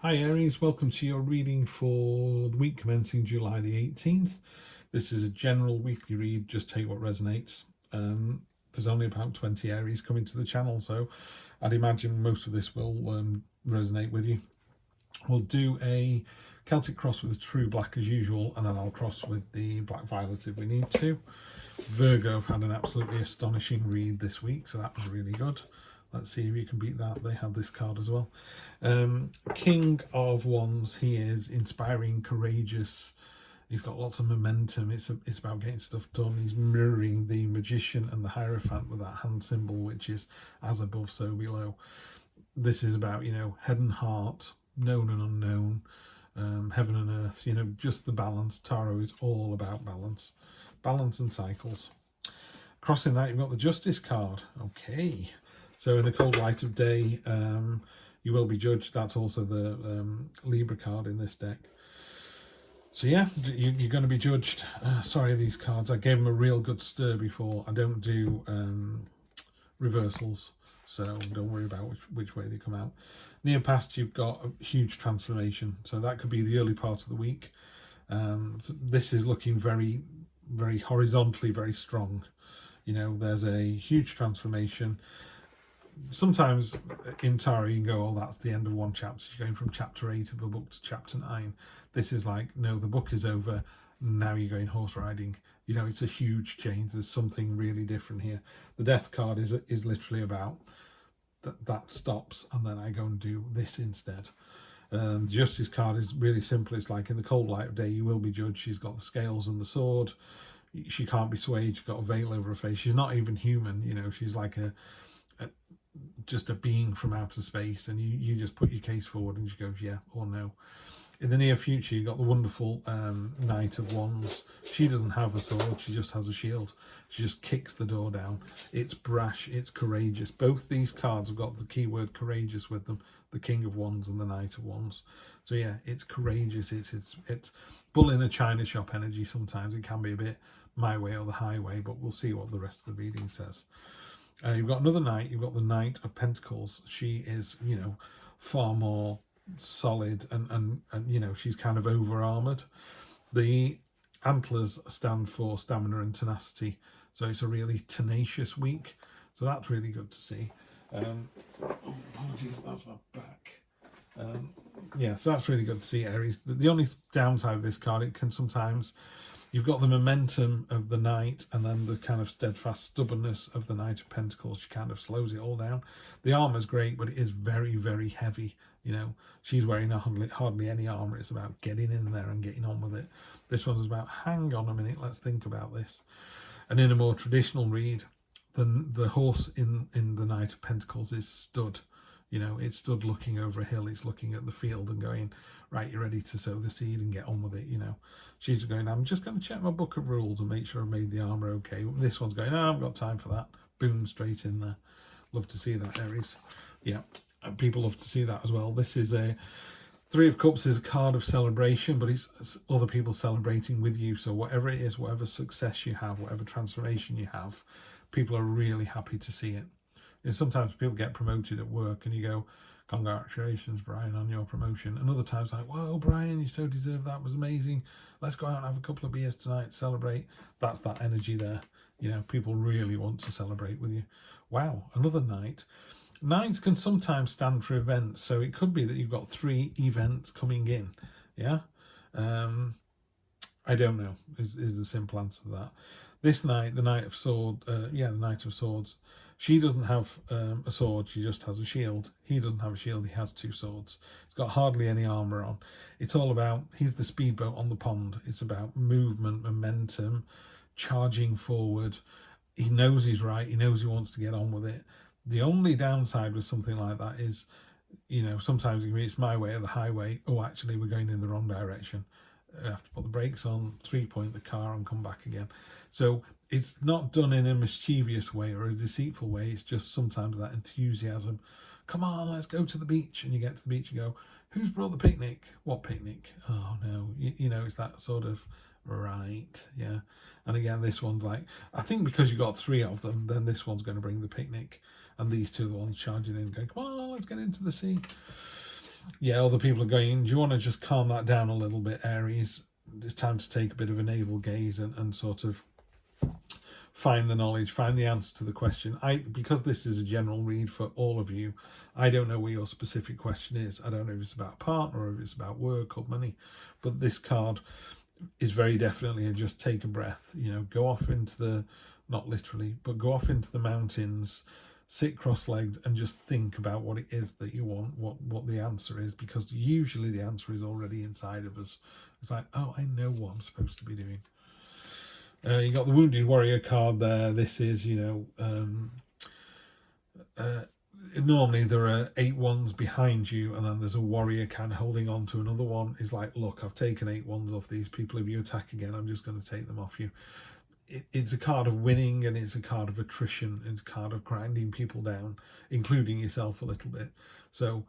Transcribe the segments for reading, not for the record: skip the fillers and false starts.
Hi Aries, welcome to your reading for the week commencing July the 18th. This is a general weekly read, just take what resonates. There's only about 20 Aries coming to the channel, so I'd imagine most of this will resonate with you. We'll do a Celtic cross with a true black as usual, and then I'll cross with the black violet if we need to. Virgo have had an absolutely astonishing read this week, so that was really good. Let's see if you can beat that. They have this card as well. King of Wands, he is inspiring, courageous. He's got lots of momentum. It's about getting stuff done. He's mirroring the Magician and the Hierophant with that hand symbol, which is as above, so below. This is about, head and heart, known and unknown, heaven and earth, just the balance. Tarot is all about balance and cycles. Crossing that, you've got the Justice card. Okay. So in the cold light of day, you will be judged. That's also the Libra card in this deck. So yeah, you're going to be judged. Sorry, these cards. I gave them a real good stir before. I don't do reversals, so don't worry about which way they come out. Near past, you've got a huge transformation. So that could be the early part of the week. So this is looking very, very horizontally, very strong. There's a huge transformation. Sometimes in tarot you can go, oh, that's the end of one chapter. You're going from chapter 8 of a book to chapter 9. This is like, no, the book is over. Now you're going horse riding. It's a huge change. There's something really different here. The Death card is literally about that stops, and then I go and do this instead. The Justice card is really simple. It's like in the cold light of day, you will be judged. She's got the scales and the sword. She can't be swayed. She's got a veil over her face. She's not even human. She's like just a being from outer space, and you just put your case forward and she goes yeah or no. In the near future, you've got the wonderful Knight of Wands. She doesn't have a sword, she just has a shield. She just kicks the door down. It's brash, it's courageous. Both these cards have got the keyword courageous with them, the King of Wands and the Knight of Wands. So yeah, it's courageous. It's bull in a china shop energy. Sometimes it can be a bit my way or the highway, but we'll see what the rest of the reading says. You've got another knight. You've got the Knight of Pentacles. She is, far more solid and she's kind of over armored. The antlers stand for stamina and tenacity. So it's a really tenacious week. So that's really good to see. Apologies, that's my back. Yeah, so that's really good to see, Aries. The only downside of this card, it can sometimes, you've got the momentum of the Knight and then the kind of steadfast stubbornness of the Knight of Pentacles. She kind of slows it all down. The armor's great, but it is very, very heavy. She's wearing hardly any armor. It's about getting in there and getting on with it. This one's about, hang on a minute, let's think about this. And in a more traditional read, the horse in the Knight of Pentacles is stood. It's stood looking over a hill. It's looking at the field and going, right, you're ready to sow the seed and get on with it. She's going, I'm just going to check my book of rules and make sure I've made the armor okay. This one's going, I haven't got time for that. Boom, straight in there. Love to see that, Aries. Yeah, and people love to see that as well. This is a Three of Cups is a card of celebration, but it's other people celebrating with you. So whatever it is, whatever success you have, whatever transformation you have, people are really happy to see it. And sometimes people get promoted at work and you go, congratulations, Brian, on your promotion. And other times like, whoa, Brian, you so deserve that. It was amazing. Let's go out and have a couple of beers tonight, celebrate. That's that energy there. People really want to celebrate with you. Wow, another night. Nights can sometimes stand for events. So it could be that you've got 3 events coming in. Yeah. I don't know is the simple answer to that. This night, the Knight of Swords, the Knight of Swords, she doesn't have a sword, she just has a shield. He doesn't have a shield, he has 2 swords. He's got hardly any armour on. It's all about, he's the speedboat on the pond. It's about movement, momentum, charging forward. He knows he's right, he knows he wants to get on with it. The only downside with something like that is, sometimes it's my way or the highway. Oh, actually, we're going in the wrong direction. I have to put the brakes on, 3-point the car and come back again. So it's not done in a mischievous way or a deceitful way. It's just sometimes that enthusiasm. Come on, let's go to the beach. And you get to the beach and go, who's brought the picnic? What picnic? Oh, no. It's that sort of, right, yeah. And again, this one's like, I think because you got 3 of them, then this one's going to bring the picnic. And these 2 are the ones charging in going, come on, let's get into the sea. yeah, other people are going, do you want to just calm that down a little bit, Aries? It's time to take a bit of a navel gaze and sort of find the knowledge, find the answer to the question. Because this is a general read for all of you, I don't know what your specific question is. I don't know if it's about a partner or if it's about work or money, but this card is very definitely a just take a breath, you know, go off into the, not literally, but go off into the mountains, sit cross-legged and just think about what it is that you want, what the answer is, because usually the answer is already inside of us. It's like, oh, I know what I'm supposed to be doing. You got the Wounded Warrior card there. This is, you know, normally there are 8 wands behind you, and then there's a warrior kind of holding on to another one. It's like, look, I've taken 8 wands off these people. If you attack again, I'm just going to take them off you. It's a card of winning, and it's a card of attrition. It's a card of grinding people down, including yourself a little bit. So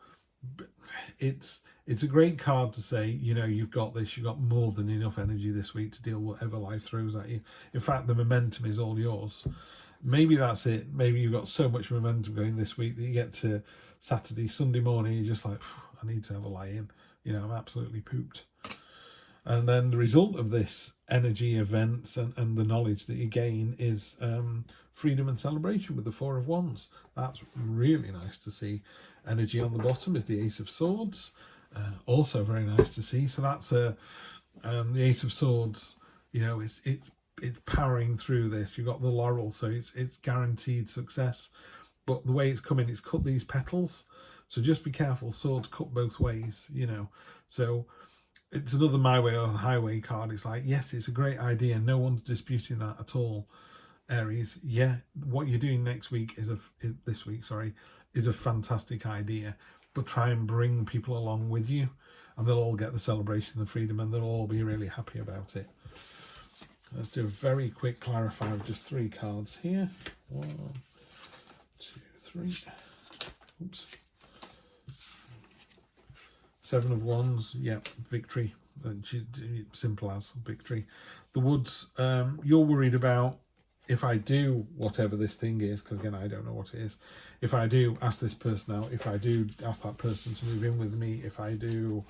it's a great card to say, you know, you've got this, you've got more than enough energy this week to deal with whatever life throws at you. In fact, the momentum is all yours. Maybe that's it. Maybe you've got so much momentum going this week that you get to Saturday, Sunday morning, you're just like, I need to have a lie-in. You know, I'm absolutely pooped. And then the result of this energy, events, and the knowledge that you gain is freedom and celebration with the 4 of Wands. That's really nice to see. Energy on the bottom is the Ace of Swords. Also very nice to see. So that's the Ace of Swords. You know, it's powering through this. You've got the laurel, so it's guaranteed success. But the way it's coming, it's cut these petals. So just be careful. Swords cut both ways, you know. So it's another my way or the highway card. It's like, yes, it's a great idea. No one's disputing that at all, Aries. Yeah, what you're doing next week this week, is a fantastic idea. But try and bring people along with you, and they'll all get the celebration of freedom, and they'll all be really happy about it. Let's do a very quick clarifier of just 3 cards here. 1, 2, 3. Oops. 7 of Wands, yeah, victory. Simple as victory. The Woods, you're worried about, if I do whatever this thing is, because again, I don't know what it is. If I do ask this person out, if I do ask that person to move in with me, if I do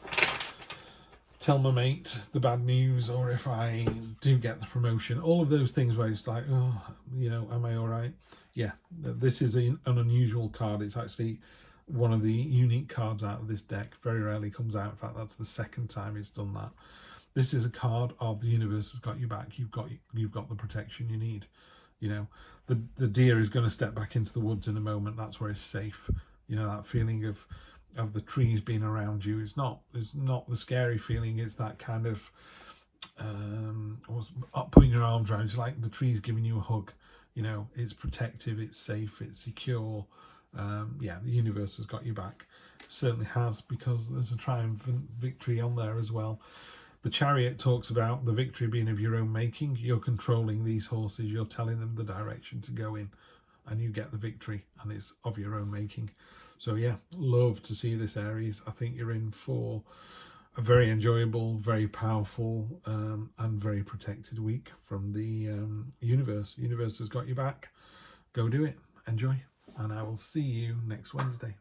tell my mate the bad news, or if I do get the promotion, all of those things where it's like, oh, you know, am I all right? Yeah, this is an unusual card. It's actually one of the unique cards out of this deck. Very rarely comes out. In fact, that's the 2nd time it's done that. This is a card of the universe has got you back. You've got the protection you need. You know, the deer is going to step back into the woods in a moment. That's where it's safe. You know, that feeling of the trees being around you. It's not the scary feeling. It's that kind of putting your arms around. It's like the tree's giving you a hug. You know, it's protective. It's safe. It's secure. Yeah, the universe has got you back. It certainly has, because there's a triumphant victory on there as well. The Chariot talks about the victory being of your own making. You're controlling these horses. You're telling them the direction to go in, and you get the victory, and it's of your own making. So yeah, love to see this, Aries. I think you're in for a very enjoyable, very powerful, and very protected week from the universe. The universe has got you back. Go do it. Enjoy. And I will see you next Wednesday.